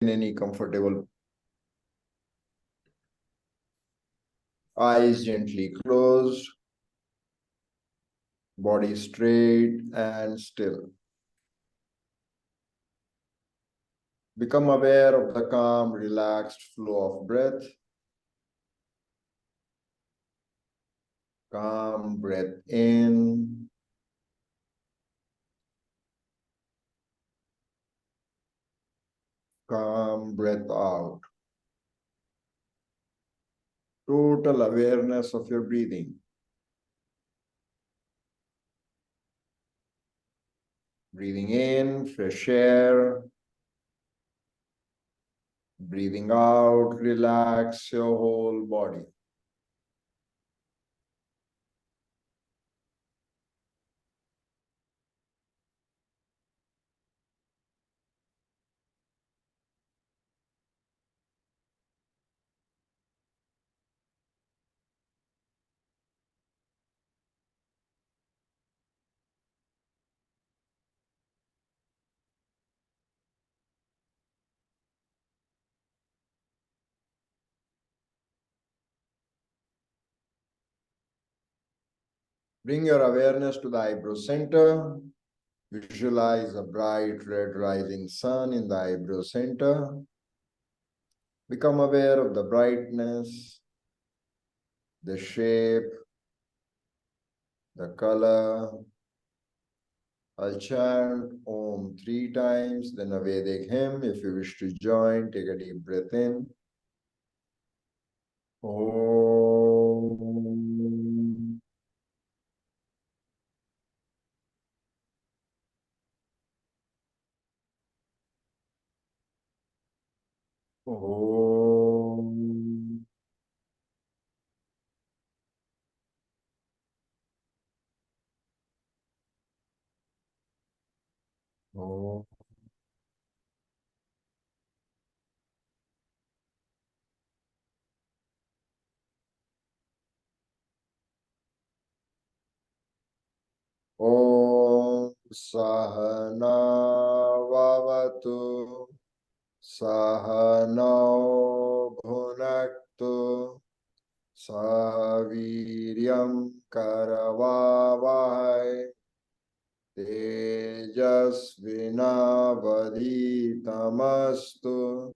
in any comfortable. Eyes gently closed, body straight and still. Become aware of the calm, relaxed flow of breath. Calm breath in. Calm breath out. Total awareness of your breathing. Breathing in, fresh air. Breathing out, relax your whole body. Bring your awareness to the eyebrow center. Visualize a bright red rising sun in the eyebrow center. Become aware of the brightness, the shape, the color. I'll chant Om 3 times, then a Vedic hymn. If you wish to join, take a deep breath in. Om. Om. Om. Om Sahana Vavatu Sahano Bhunaktu Sahaviryam Karavavai Tejasvinavaditamastu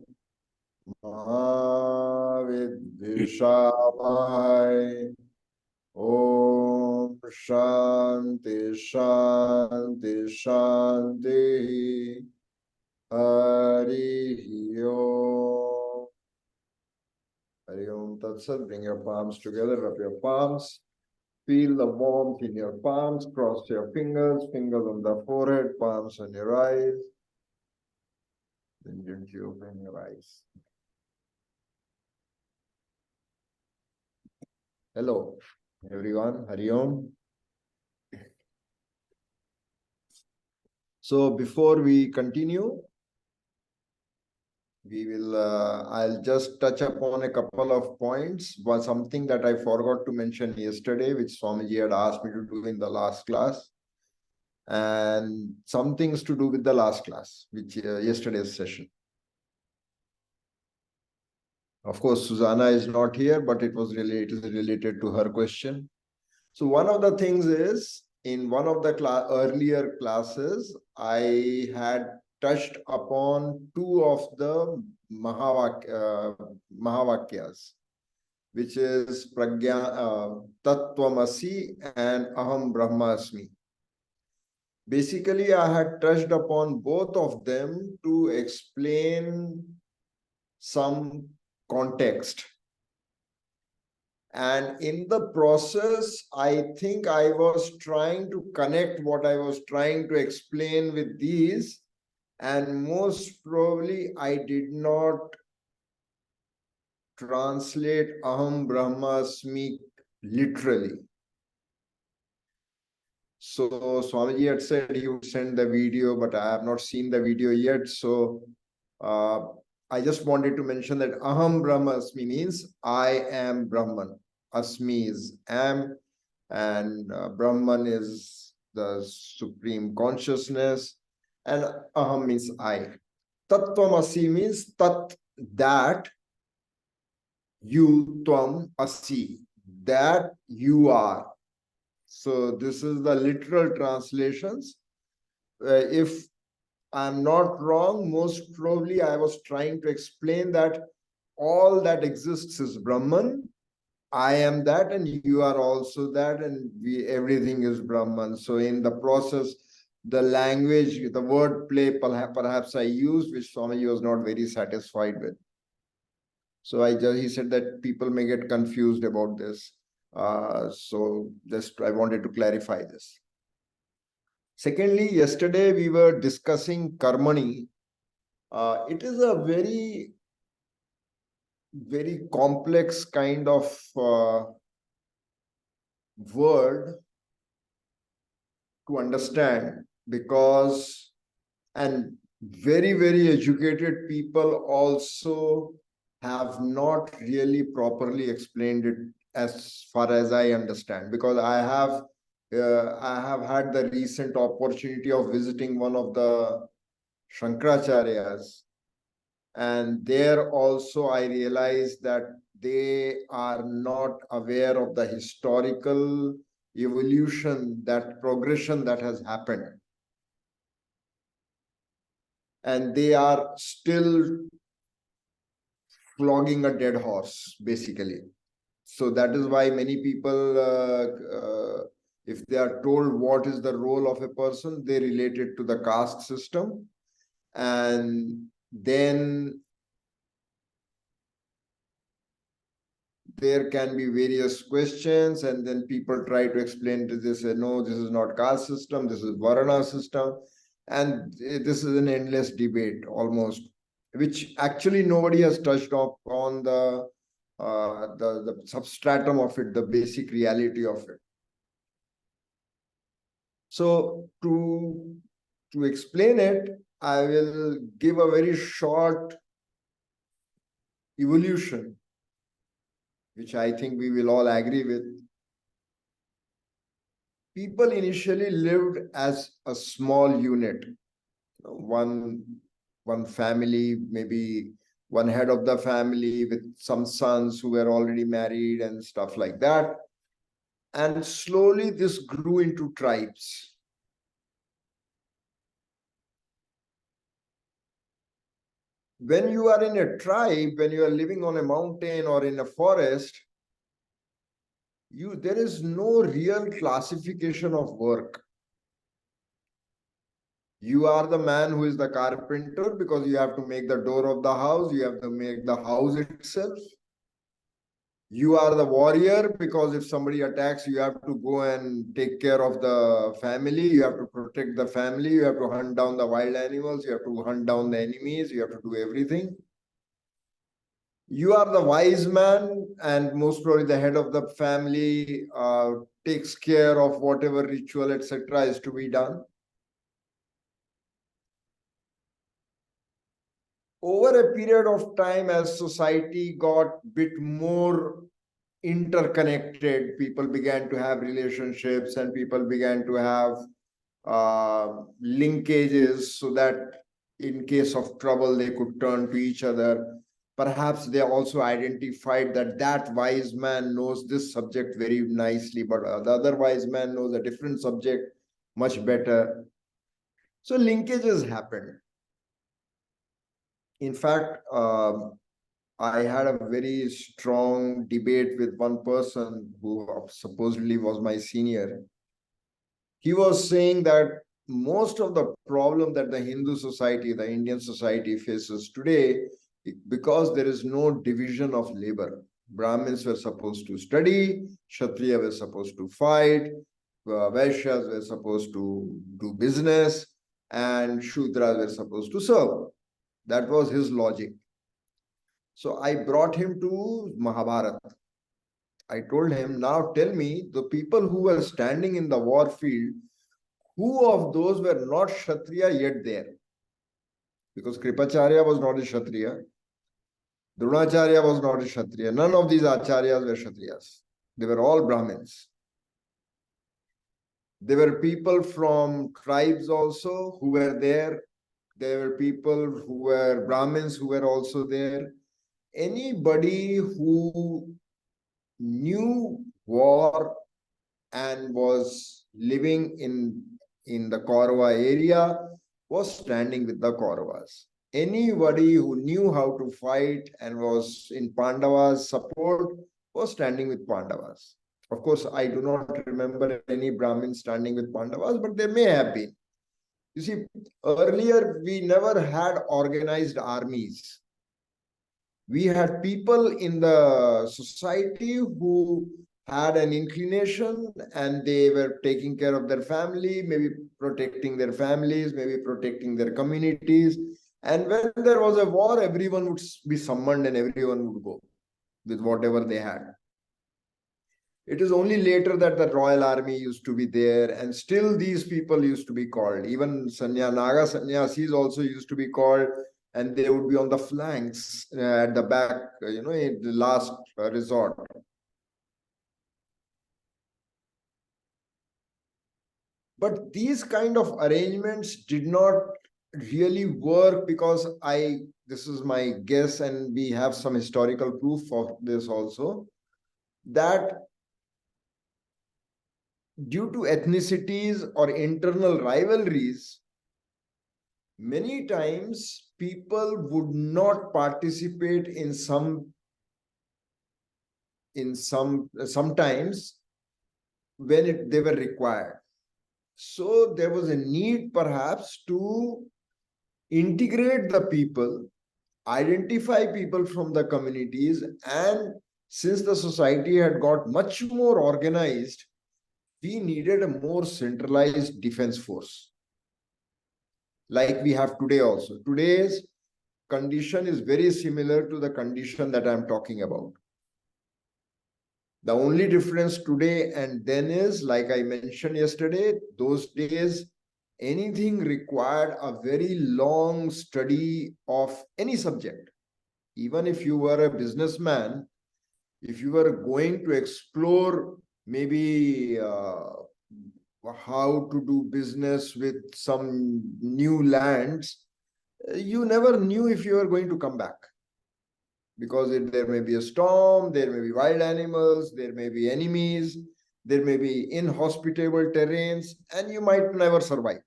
Mahavidvishavai. Om Shanti Shanti Shanti Hari Om. Hari Om Tat Sat. Bring your palms together, rub your palms. Feel the warmth in your palms, cross your fingers, fingers on the forehead, palms on your eyes. Then gently open your eyes. Hello, everyone. Hari Om. So before we continue, I'll just touch upon a couple of points. Was something that I forgot to mention yesterday, which Swamiji had asked me to do in the last class, and some things to do with the last class, which yesterday's session. Of course, Susanna is not here, but it is related to her question. So one of the things is, in one of the earlier classes, I had touched upon two of the Mahavakyas, which is Pragya, Tattvamasi and Aham Brahmasmi. Basically, I had touched upon both of them to explain some context. And in the process, I think I was trying to connect what I was trying to explain with these, and most probably I did not translate Aham Brahmasmi literally. So Swamiji had said he would send the video, but I have not seen the video yet. So I just wanted to mention that Aham Brahmasmi means I am Brahman. Asmi is am, and Brahman is the supreme consciousness, and Aham means I. Tattvamasi means tat, that, you, tvam, asi, that you are. So this is the literal translations. If I'm not wrong, most probably I was trying to explain that all that exists is Brahman. I am that, and you are also that, and everything is Brahman. So in the process, the language, the word play, perhaps I used, which Swami was not very satisfied with. So he said that people may get confused about this. So just I wanted to clarify this. Secondly, yesterday we were discussing karmani. It is a very, very complex kind of word to understand, because, and very, very educated people also have not really properly explained it as far as I understand, because I have had the recent opportunity of visiting one of the Shankaracharyas, and there also I realized that they are not aware of the historical evolution, that progression that has happened, and they are still flogging a dead horse, basically. So that is why many people, if they are told what is the role of a person, they relate it to the caste system. And then there can be various questions, and then people try to explain to this, no, this is not caste system, this is Varna system. And this is an endless debate almost, which actually nobody has touched on the substratum of it, the basic reality of it. So to explain it, I will give a very short evolution, which I think we will all agree with. People initially lived as a small unit, one family, maybe one head of the family with some sons who were already married and stuff like that. And slowly this grew into tribes. When you are in a tribe, when you are living on a mountain or in a forest, there is no real classification of work. You are the man who is the carpenter, because you have to make the door of the house, you have to make the house itself. You are the warrior, because if somebody attacks, you have to go and take care of the family, you have to protect the family, you have to hunt down the wild animals, you have to hunt down the enemies, you have to do everything. You are the wise man, and most probably the head of the family takes care of whatever ritual, etc. is to be done. Over a period of time, as society got a bit more interconnected, people began to have relationships, and people began to have linkages, so that in case of trouble, they could turn to each other. Perhaps they also identified that that wise man knows this subject very nicely, but the other wise man knows a different subject much better. So linkages happened. In fact, I had a very strong debate with one person who supposedly was my senior. He was saying that most of the problem that the Hindu society, the Indian society faces today, because there is no division of labor. Brahmins were supposed to study, Kshatriya were supposed to fight, Vaishyas were supposed to do business, and Shudras were supposed to serve. That was his logic. So I brought him to Mahabharata. I told him, now tell me, the people who were standing in the war field, who of those were not Kshatriya yet there? Because Kripacharya was not a Kshatriya, Dronacharya was not a Kshatriya. None of these Acharyas were Kshatriyas. They were all Brahmins. There were people from tribes also who were there. There were people who were Brahmins who were also there. Anybody who knew war and was living in the Kaurava area was standing with the Kauravas. Anybody who knew how to fight and was in Pandavas' support was standing with Pandavas. Of course, I do not remember any Brahmin standing with Pandavas, but there may have been. You see, earlier we never had organized armies. We had people in the society who had an inclination and they were taking care of their family, maybe protecting their families, maybe protecting their communities. And when there was a war, everyone would be summoned and everyone would go with whatever they had. It is only later that the royal army used to be there, and still these people used to be called. Even Naga sannyasis also used to be called, and they would be on the flanks at the back, in the last resort. But these kind of arrangements did not really work because this is my guess, and we have some historical proof for this also, that due to ethnicities or internal rivalries, many times people would not participate sometimes when they were required. So there was a need perhaps to integrate the people, identify people from the communities, and since the society had got much more organized, we needed a more centralized defense force, like we have today also. Today's condition is very similar to the condition that I'm talking about. The only difference today and then is, like I mentioned yesterday, those days, anything required a very long study of any subject. Even if you were a businessman, if you were going to explore maybe how to do business with some new lands, you never knew if you were going to come back, because there may be a storm, there may be wild animals, there may be enemies, there may be inhospitable terrains, and you might never survive.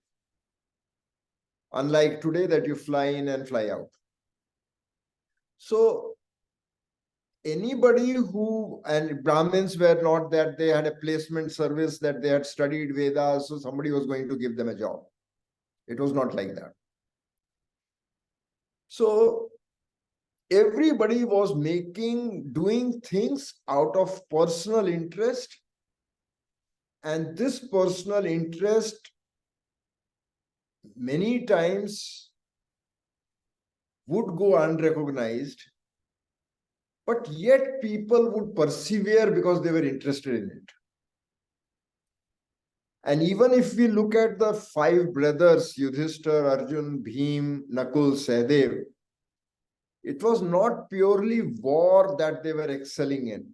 Unlike today that you fly in and fly out. So anybody who, and Brahmins were not that they had a placement service, that they had studied Vedas, so somebody was going to give them a job. It was not like that. So everybody was doing things out of personal interest, and this personal interest many times would go unrecognized, but yet people would persevere because they were interested in it. And even if we look at the 5 brothers, Yudhishthir, Arjun, Bhim, Nakul, Sahadev, it was not purely war that they were excelling in.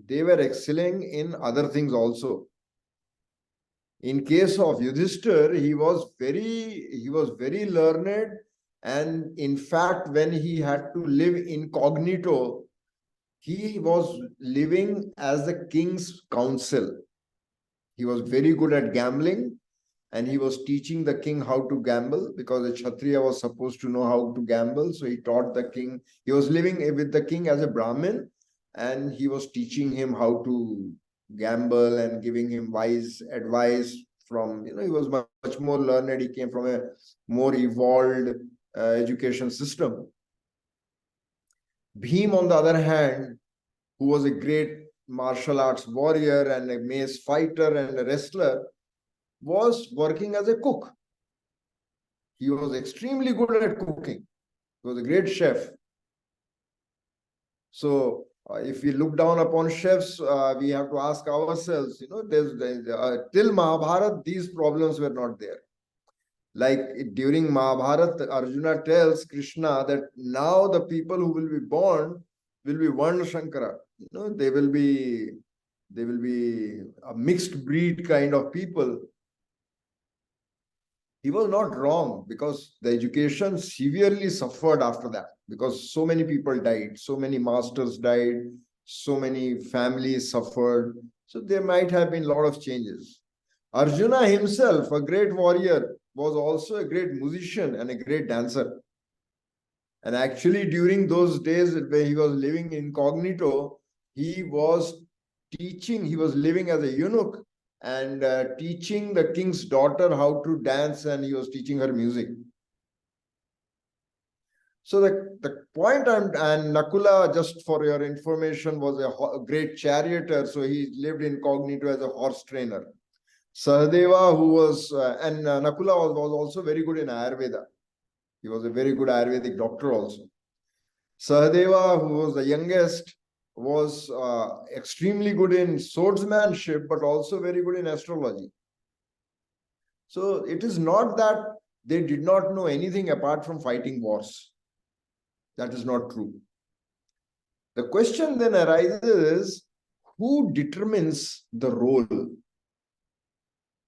They were excelling in other things also. In case of Yudhishthir, he was very learned, and in fact, when he had to live incognito, he was living as the king's counsel. He was very good at gambling, and he was teaching the king how to gamble, because a Kshatriya was supposed to know how to gamble. So he taught the king. He was living with the king as a Brahmin, and he was teaching him how to gamble and giving him wise advice from, he was much more learned. He came from a more evolved education system. Bhim, on the other hand, who was a great martial arts warrior and a mace fighter and a wrestler, was working as a cook. He was extremely good at cooking. He was a great chef. So if we look down upon chefs, we have to ask ourselves, till Mahabharata, these problems were not there. Like during Mahabharata, Arjuna tells Krishna that now the people who will be born will be Varna Shankara. They will be a mixed breed kind of people. he was not wrong, because the education severely suffered after that, because so many people died, so many masters died, so many families suffered. So there might have been a lot of changes. Arjuna himself, a great warrior, was also a great musician and a great dancer. And actually, during those days when he was living incognito, he was teaching, he was living as a eunuch and teaching the king's daughter how to dance, and he was teaching her music. So the point and Nakula, just for your information, was a great charioteer. So he lived incognito as a horse trainer. Sahadeva, who was, Nakula was also very good in Ayurveda. He was a very good Ayurvedic doctor also. Sahadeva, who was the youngest, was extremely good in swordsmanship, but also very good in astrology. So it is not that they did not know anything apart from fighting wars. That is not true. The question then arises, who determines the role?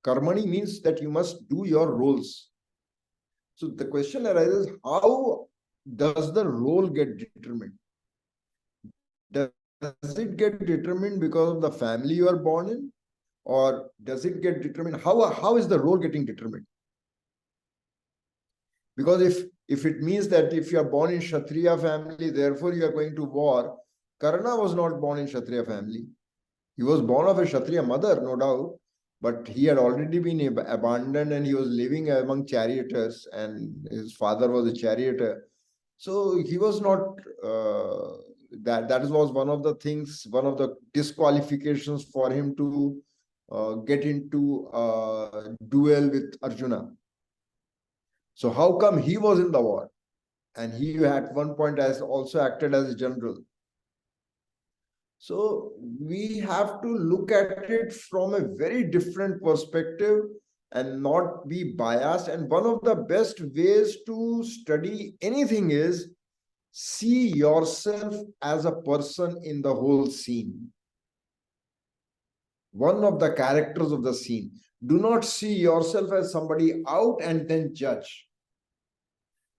Karmani means that you must do your roles. So the question arises, how does the role get determined? Does it get determined because of the family you are born in? Or does it get determined? How is the role getting determined? Because if it means that if you are born in Kshatriya family, therefore you are going to war, Karna was not born in Kshatriya family. He was born of a Kshatriya mother, no doubt, but he had already been abandoned and he was living among charioteers, and his father was a charioteer. So he was not, that was one of the things, one of the disqualifications for him to get into a duel with Arjuna. So how come he was in the war? And he at one point has also acted as a general. So we have to look at it from a very different perspective and not be biased. And one of the best ways to study anything is see yourself as a person in the whole scene. One of the characters of the scene. Do not see yourself as somebody out and then judge.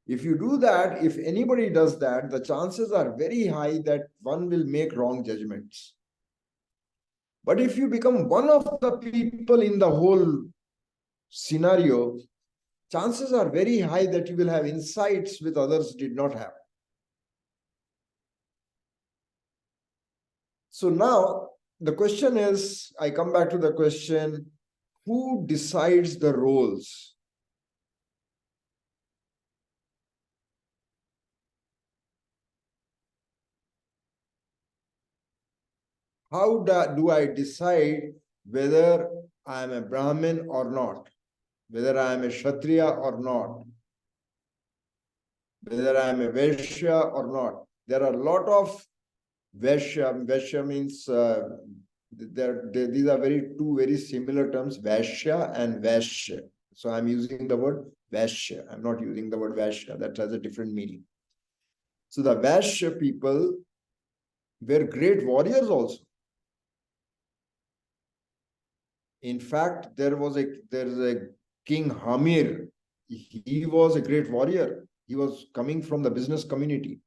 If you do that, if anybody does that, the chances are very high that one will make wrong judgments. But if you become one of the people in the whole scenario, chances are very high that you will have insights which others did not have. So now the question is, I come back to the question, who decides the roles? How do I decide whether I am a Brahmin or not? Whether I am a Kshatriya or not? Whether I am a Vaishya or not? There are a lot of Vaishya. Vaishya means, these are two very similar terms, Vaishya and Vaishya. So I'm using the word Vaishya. I'm not using the word Vaishya. That has a different meaning. So the Vaishya people were great warriors also. In fact, there is a King Hamir. He was a great warrior. He was coming from the business community.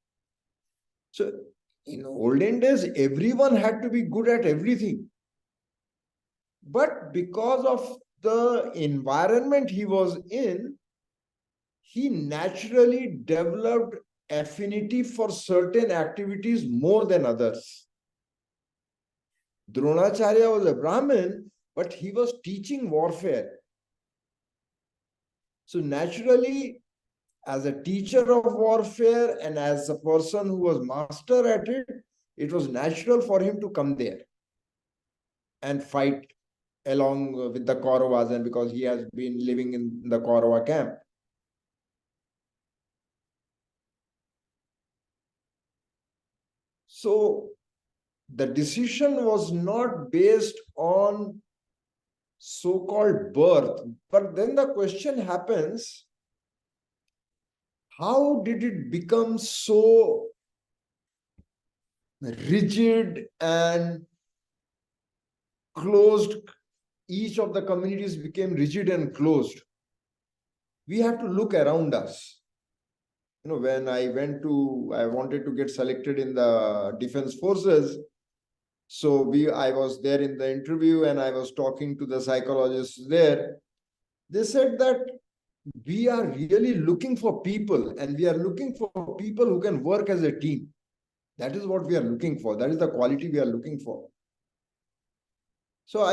So in olden days, everyone had to be good at everything. But because of the environment he was in, he naturally developed affinity for certain activities more than others. Dronacharya was a Brahmin, but he was teaching warfare. So naturally, as a teacher of warfare and as a person who was master at it, it was natural for him to come there and fight along with the Kauravas, and because he has been living in the Kaurava camp. So the decision was not based on so-called birth, but then the question happens, how did it become so rigid and closed? Each of the communities became rigid and closed. we have to look around us. When I wanted to get selected in the defense forces. So I was there in the interview and I was talking to the psychologists there. They said that we are really looking for people, and we are looking for people who can work as a team. That is what we are looking for. That is the quality we are looking for. So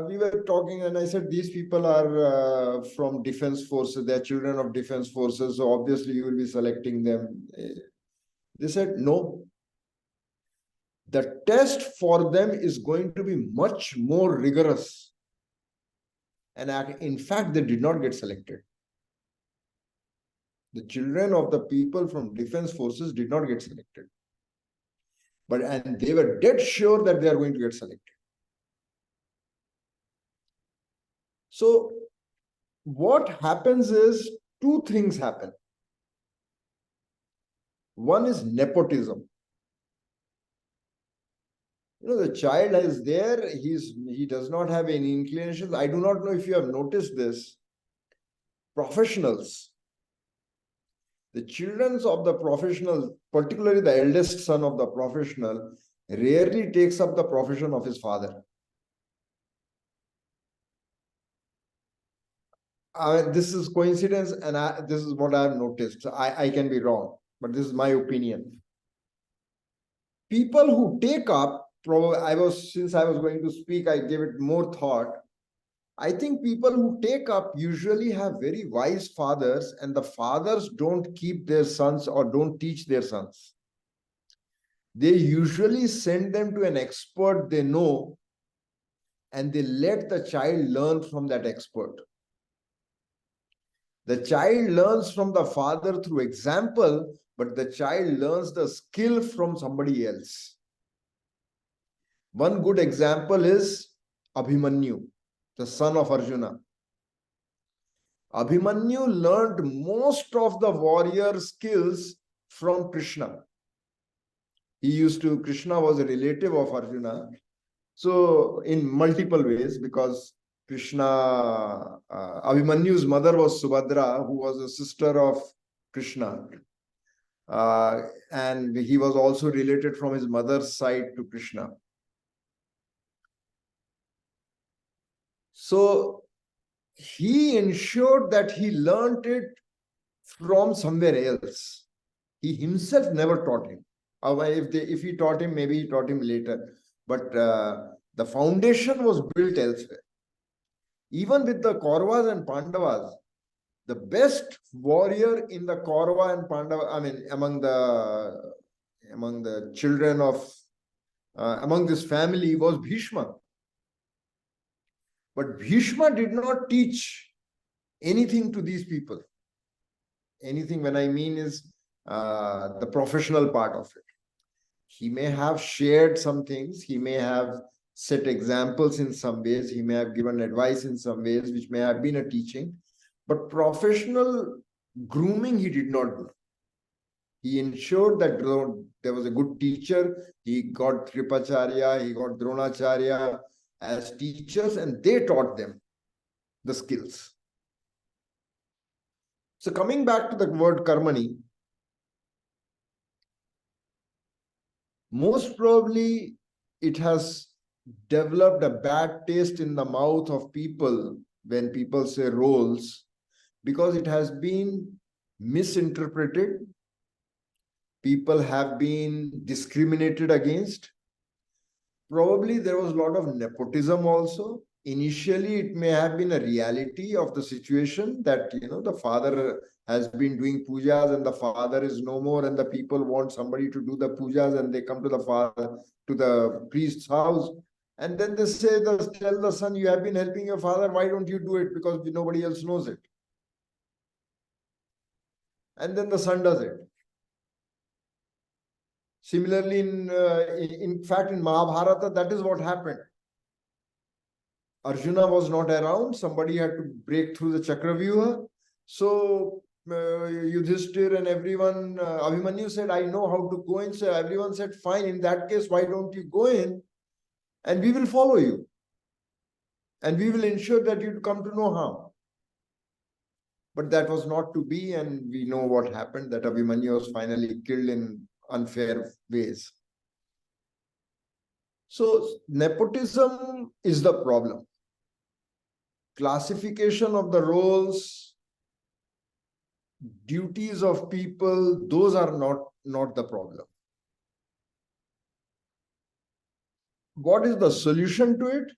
we were talking and I said, these people are from defense forces. They are children of defense forces. So obviously you will be selecting them. They said, no. The test for them is going to be much more rigorous. And in fact, they did not get selected. The children of the people from defense forces did not get selected. And they were dead sure that they are going to get selected. So what happens is, two things happen. One is nepotism. The child is there, he does not have any inclinations. I do not know if you have noticed this. Professionals, the children of the professional, particularly the eldest son of the professional, rarely takes up the profession of his father. This is coincidence, and this is what I have noticed. I can be wrong, but this is my opinion. People who take up, since I was going to speak, I gave it more thought. I think people who take up usually have very wise fathers, and the fathers don't keep their sons or don't teach their sons. They usually send them to an expert they know, and they let the child learn from that expert. The child learns from the father through example, but the child learns the skill from somebody else. One good example is Abhimanyu, the son of Arjuna. Abhimanyu learned most of the warrior skills from Krishna. Krishna was a relative of Arjuna. So in multiple ways, because Abhimanyu's mother was Subhadra, who was a sister of Krishna. And he was also related from his mother's side to Krishna. So he ensured that he learned it from somewhere else. He himself never taught him. If he taught him, maybe he taught him later. But the foundation was built elsewhere. Even with the Kauravas and Pandavas, the best warrior in the Kaurava and Pandava, among the children of, among this family was Bhishma. But Bhishma did not teach anything to these people. Anything, when I mean, is the professional part of it. He may have shared some things, he may have set examples in some ways, he may have given advice in some ways, which may have been a teaching, but professional grooming he did not do. He ensured that there was a good teacher. He got Kripacharya, he got Dronacharya as teachers, and they taught them the skills. So coming back to the word karmani, most probably it has developed a bad taste in the mouth of people when people say roles, because it has been misinterpreted. People have been discriminated against. Probably there was a lot of nepotism also. Initially, it may have been a reality of the situation that, the father has been doing pujas and the father is no more, and the people want somebody to do the pujas, and they come to the father, to the priest's house. And then they say, tell the son, you have been helping your father, why don't you do it? Because nobody else knows it. And then the son does it. Similarly, in fact, in Mahabharata, that is what happened. Arjuna was not around. Somebody had to break through the Chakravyuha. So Yudhishthir and everyone, Abhimanyu said, I know how to go in. So everyone said, fine, in that case, why don't you go in and we will follow you. And we will ensure that you come to no harm. But that was not to be, and we know what happened, that Abhimanyu was finally killed in unfair ways. So nepotism is the problem. Classification of the roles, duties of people, those are not the problem. What is the solution to it?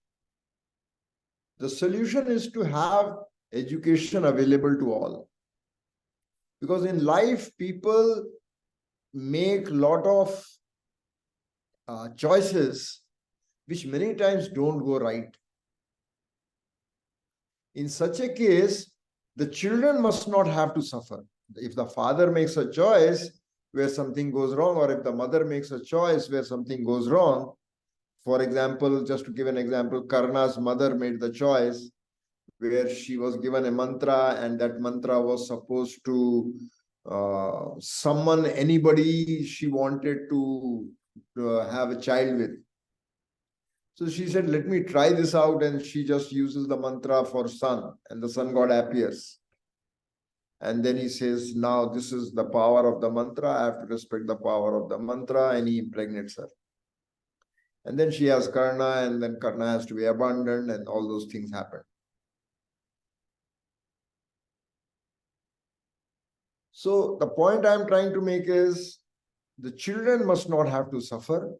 The solution is to have education available to all. Because in life, people make a lot of choices which many times don't go right. In such a case, the children must not have to suffer. If the father makes a choice where something goes wrong, or if the mother makes a choice where something goes wrong, for example, just to give an example, Karna's mother made the choice where she was given a mantra, and that mantra was supposed to summon anybody she wanted to have a child with. So she said, let me try this out, and she just uses the mantra for sun, and the sun god appears. And then he says, now this is the power of the mantra, I have to respect the power of the mantra, and he impregnates her. And then she has Karna, and then Karna has to be abandoned, and all those things happen. So the point I'm trying to make is, the children must not have to suffer.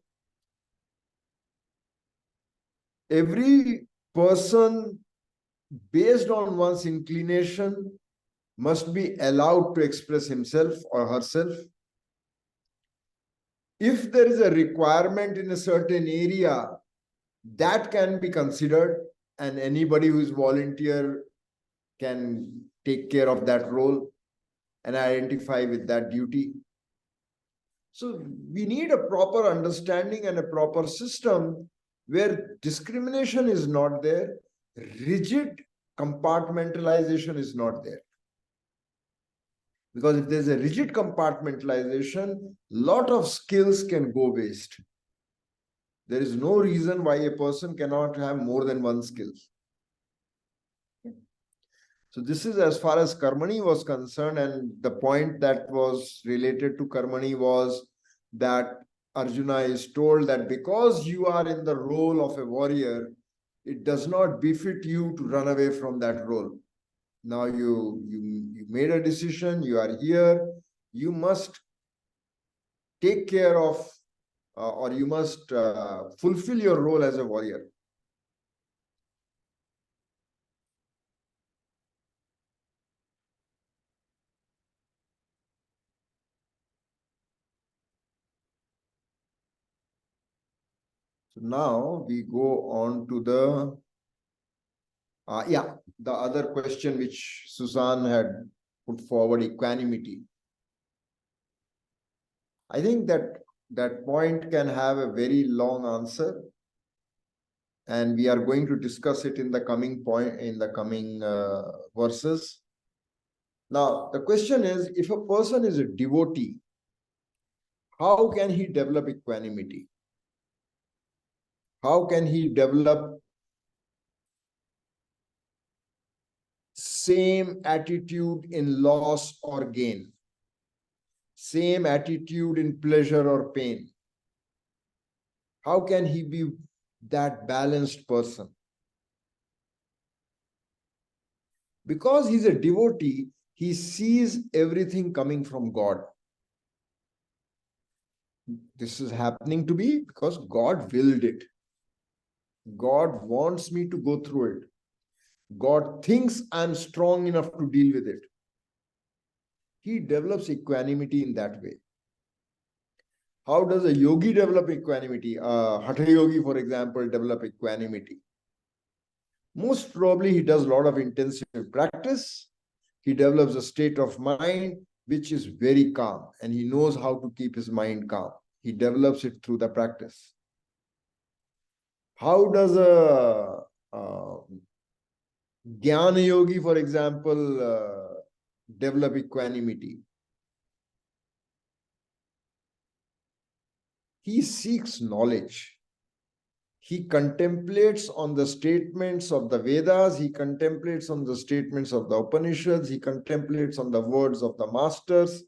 Every person, based on one's inclination, must be allowed to express himself or herself. If there is a requirement in a certain area, that can be considered, and anybody who is volunteer can take care of that role and identify with that duty. So we need a proper understanding and a proper system where discrimination is not there, rigid compartmentalization is not there. Because if there's a rigid compartmentalization, lot of skills can go waste. There is no reason why a person cannot have more than one skill. So this is as far as Karmani was concerned, and the point that was related to Karmani was that Arjuna is told that because you are in the role of a warrior, it does not befit you to run away from that role. Now you made a decision, you are here, you must take care of or you must fulfill your role as a warrior. So now we go on to the the other question which Susan had put forward, equanimity. I think that point can have a very long answer, and we are going to discuss it in the coming verses. Now, the question is, if a person is a devotee, how can he develop equanimity? How can he develop same attitude in loss or gain? Same attitude in pleasure or pain? How can he be that balanced person? Because he's a devotee, he sees everything coming from God. This is happening to be because God willed it. God wants me to go through it. God thinks I'm strong enough to deal with it. He develops equanimity in that way. How does a yogi develop equanimity? Hatha yogi, for example, develop equanimity. Most probably he does a lot of intensive practice. He develops a state of mind which is very calm, and he knows how to keep his mind calm. He develops it through the practice. How does a Jnana yogi, for example, develop equanimity? He seeks knowledge. he contemplates on the statements of the Vedas, he contemplates on the statements of the Upanishads, he contemplates on the words of the masters,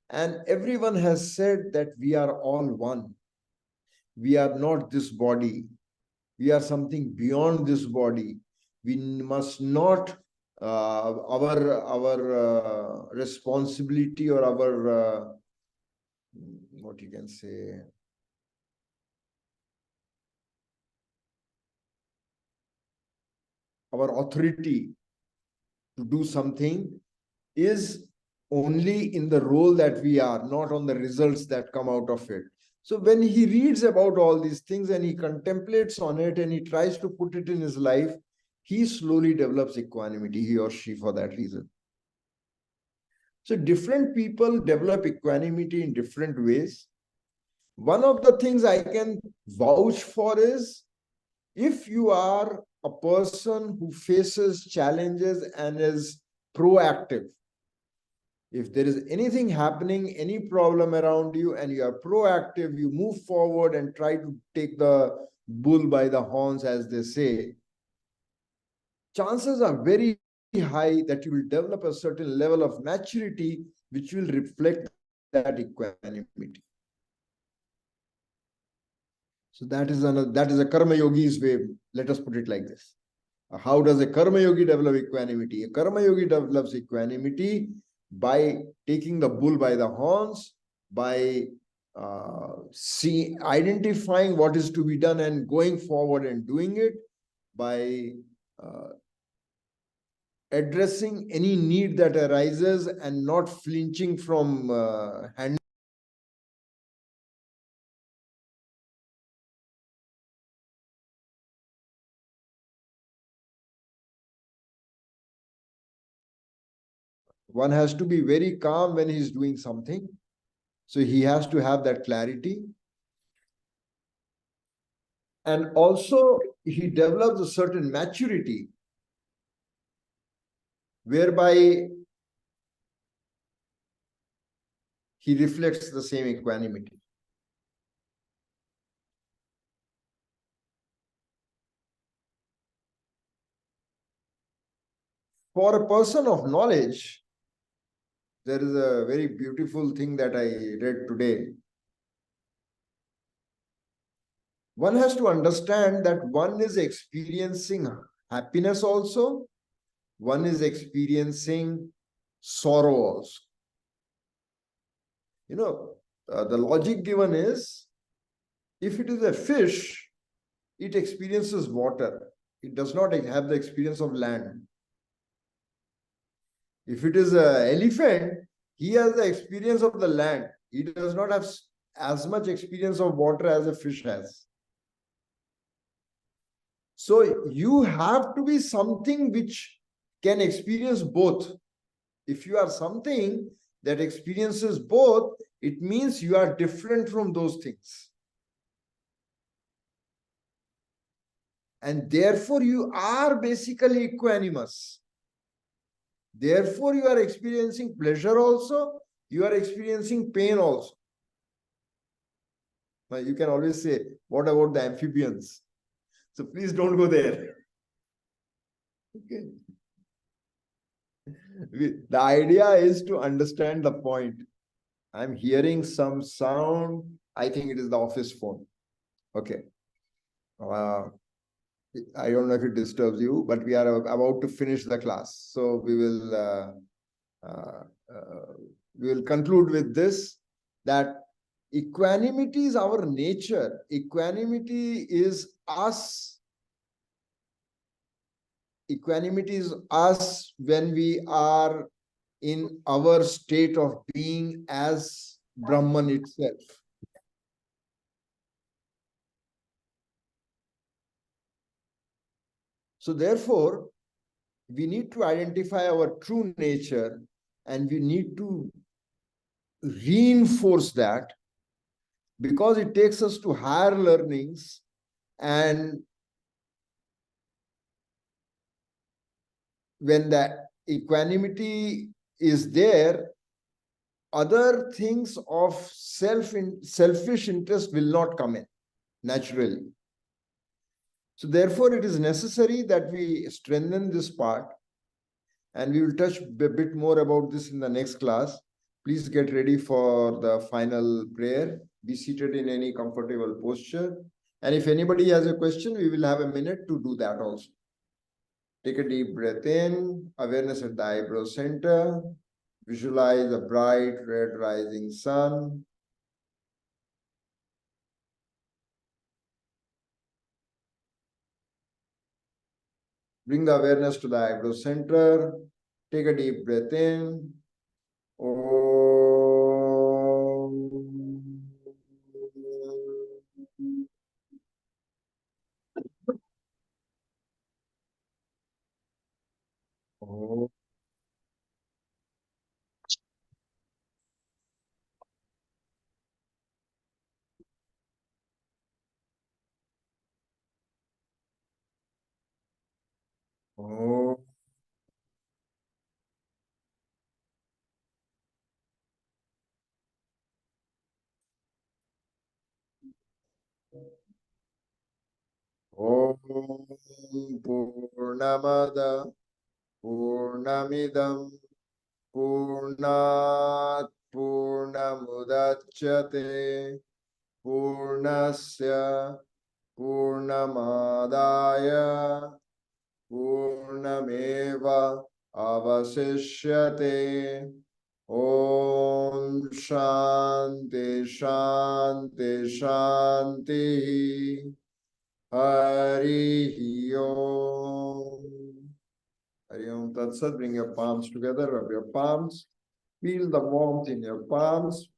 and everyone has said that we are all one. We are not this body. We are something beyond this body. We must not, our responsibility or our, what you can say, our authority to do something is only in the role that we are, not on the results that come out of it. So when he reads about all these things and he contemplates on it and he tries to put it in his life, he slowly develops equanimity, he or she, for that reason. So different people develop equanimity in different ways. One of the things I can vouch for is, if you are a person who faces challenges and is proactive, if there is anything happening, any problem around you, and you are proactive, you move forward and try to take the bull by the horns, as they say, chances are very high that you will develop a certain level of maturity which will reflect that equanimity. So that is a karma yogi's way. Let us put it like this. How does a karma yogi develop equanimity? A karma yogi develops equanimity by taking the bull by the horns, by identifying what is to be done and going forward and doing it, by addressing any need that arises and not flinching from handling. One has to be very calm when he's doing something. So he has to have that clarity. And also he develops a certain maturity whereby he reflects the same equanimity. For a person of knowledge, there is a very beautiful thing that I read today. One has to understand that one is experiencing happiness also, one is experiencing sorrow also. You know, the logic given is, if it is a fish, it experiences water. It does not have the experience of land. If it is an elephant, he has the experience of the land. He does not have as much experience of water as a fish has. So you have to be something which can experience both. If you are something that experiences both, it means you are different from those things. And therefore you are basically equanimous. Therefore you are experiencing pleasure also, you are experiencing pain also. Now you can always say, what about the amphibians? So please don't go there. Okay. The idea is to understand the point. I'm hearing some sound. I think it is the office phone. Okay. I don't know if it disturbs you, but we are about to finish the class. So we will conclude with this, that equanimity is our nature. Equanimity is us. Equanimity is us when we are in our state of being as Brahman itself. So therefore, we need to identify our true nature and we need to reinforce that, because it takes us to higher learnings, and when the equanimity is there, other things of selfish interest will not come in naturally. So therefore, it is necessary that we strengthen this part, and we will touch a bit more about this in the next class. Please get ready for the final prayer. Be seated in any comfortable posture. And if anybody has a question, we will have a minute to do that also. Take a deep breath in, awareness at the eyebrow center. Visualize a bright red rising sun. Bring the awareness to the eyebrow center. Take a deep breath in. Om. Om. Om Purnamada Purnamidam Purnat Purnamudachyate Purnasya Purnamadaya Purnameva Avasishyate. Om Shanti Shanti Shanti. Hari Om. Hari Om Tat Sat. Bring your palms together, rub your palms. Feel the warmth in your palms.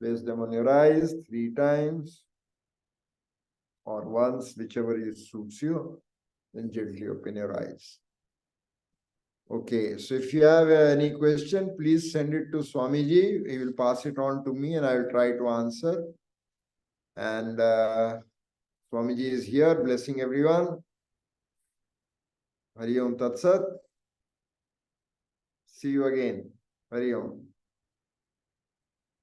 Place them on your eyes 3 times or once, whichever suits you. Then gently open your eyes. Okay, so if you have any question, please send it to Swamiji. He will pass it on to me and I will try to answer. And Swamiji is here, blessing everyone. Hari Om Tat Sat. See you again. Hari Om.